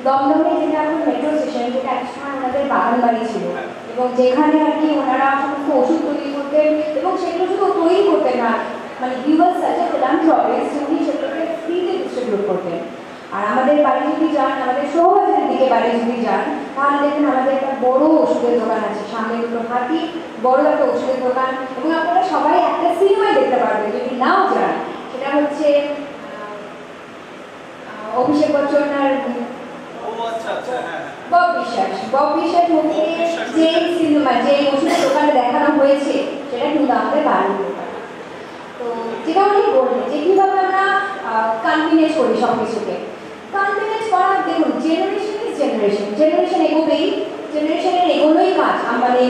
দমদমে যেটা এখন মেট্রো স্টেশন, যেটা একসময় ওনাদের বাগান বাড়ি ছিল, এবং যেখানে আর কি ওনারা সমস্ত ওষুধ তৈরি করতেন, এবং সেগুলো শুধু তৈরি করতেন না, মানে হি ওয়াজ সাচ এ ফিলান্থ্রপিস্ট, উনি সেগুলোকে ফ্রিতে ডিস্ট্রিবিউট করতেন। আর আমাদের বাড়ি যদি যান, আমাদের শোভাবাজারের দিকে বাড়ি যদি যান, তাহলে দেখুন আমাদের একটা বড় ওষুধের দোকান আছে, সামনে দুটো হাতি, বড় একটা ওষুধের দোকান, এবং আপনারা সবাই একটা সিনেমায় দেখতে পারবেন যদি নাও যান, সেটা হচ্ছে অভিষেক বচ্চন আর বব বিশ্বাস মুভিতে যে সিনেমা, যে ওষুধের দোকানে দেখানো হয়েছে, সেটা কিন্তু আমাদের বাড়ির দোকান। তো যেটা উনি বললেন যে কীভাবে আমরা কনভিনেন্স করি সব কিছুকে, কনভিনেন্স করার দেখুন জেনারেশন ইজ জেনারেশন, জেনারেশন এগোবেই, জেনারেশনের এগোনোই কাজ, মানে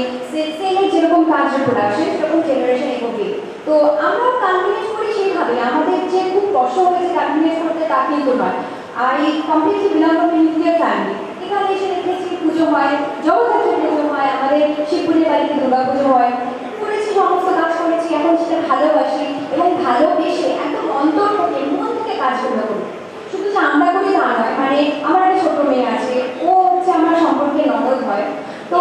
সেলের যেরকম কাজ প্রোডাকশন, সেরকম জেনারেশন এগোবেই। তো আমরা কনভিনেন্স করি সেইভাবে, আমাদের যে খুব কষ্ট হয়েছে কনভিনেন্স করতে তা কিন্তু নয়। I completely belong to a nuclear family. এখানে এসে দেখেছি পুজো হয়, জগদ্ধাত্রী পুজো হয়, আমাদের শিবপুরের বাড়িতে দুর্গা পুজো হয়, করেছি সমস্ত কাজ করেছি, এখন সেটা ভালোবাসি এবং ভালোবেসে একদম অন্তর থেকে মন থেকে কাজগুলো করি। শুধু যে আমরা করি তা নয়, মানে আমার একটা ছোট মেয়ে আছে, ও হচ্ছে আমার সম্পর্কে ননদ হয়। তো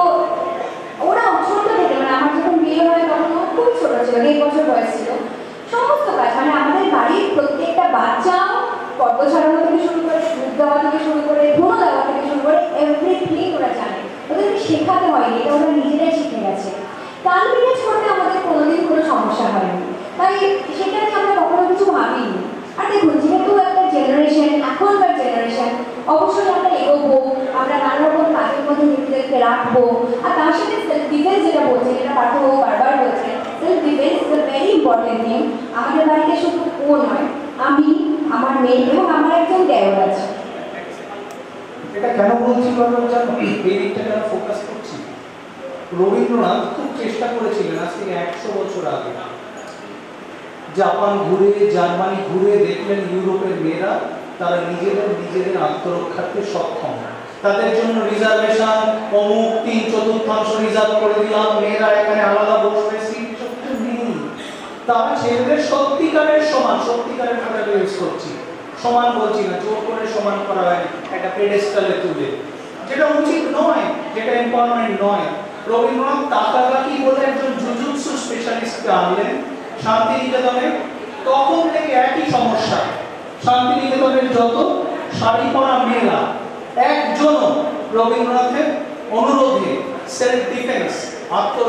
ওরা ছোট থেকে, মানে আমার যখন বিয়ে হয় তখন ও খুবই ছোট ছিল, 1 বছর বয়স ছিল। সমস্ত কাজ মানে আমাদের বাড়ির প্রত্যেকটা বাচ্চা পর্ব ছাড়ানো থেকে শুরু করে, দুধ দেওয়া থেকে শুরু করে, ধুনো দেওয়া থেকে শুরু করে, এভরিথিং ওরা জানে। ওদেরকে শেখাতে হয়নি, এটা ওরা নিজেরাই শিখে গেছে। কনভিনেন্স করতে আমাদের কোনোদিন কোনো সমস্যা হয়নি, তাই সেটা নিয়ে আমরা কখনো কিছু ভাবিনি। আর দেখুন, যেহেতু একটা জেনারেশন, এখনকার জেনারেশন, অবশ্যই আমরা এগোবো, আমরা নানা রকম কাজের মধ্যে নিজেদেরকে রাখবো। আর তার সাথে সেলফ ডিফেন্স যেটা বলছে, যেটা পার্থবাবু বারবার বলছে, self defence is a very important thing. আমাদের বাড়িতে শুধু ও নয়, আমি, আমার মেয়ে এবং আমার একজন দেওর আছে। এটা কেন বলছি বললাম জানো, এই দিকটা কেন ফোকাস করছি? রবীন্দ্রনাথ খুব চেষ্টা করেছিলেন আজ থেকে 100 বছর আগে, জাপান ঘুরে, জার্মানি ঘুরে দেখলেন ইউরোপের মেয়েরা তারা নিজেদের আত্মরক্ষার্থে সক্ষম, তাদের জন্য রিজার্ভেশন, অমুক 3/4 রিজার্ভ করে দিলাম, মেয়েরা এখানে আলাদা বসবে, সিট সত্যি নেই। তারা ছেলেদের সত্যিকারের সমান, সত্যিকারের কথাটা ইউজ করছি, সমান বলছি না, জোর করে সমান করা হয় একটা পেডেস্টালে তুলে, যেটা উচিত নয়, যেটা এম্পাওয়ারমেন্ট নয়। রবীন্দ্রনাথ তাকাগাকি বলে একজন জুজুৎসু স্পেশালিস্টকে আনলেন শান্তিনিকেতনে, তখন থেকে একই সমস্যা। শান্তিনিকেতনের যত শাড়ি পরা মেয়েরা একজনও রবীন্দ্রনাথের অনুরোধে সেলফ ডিফেন্স, আত্মরক্ষা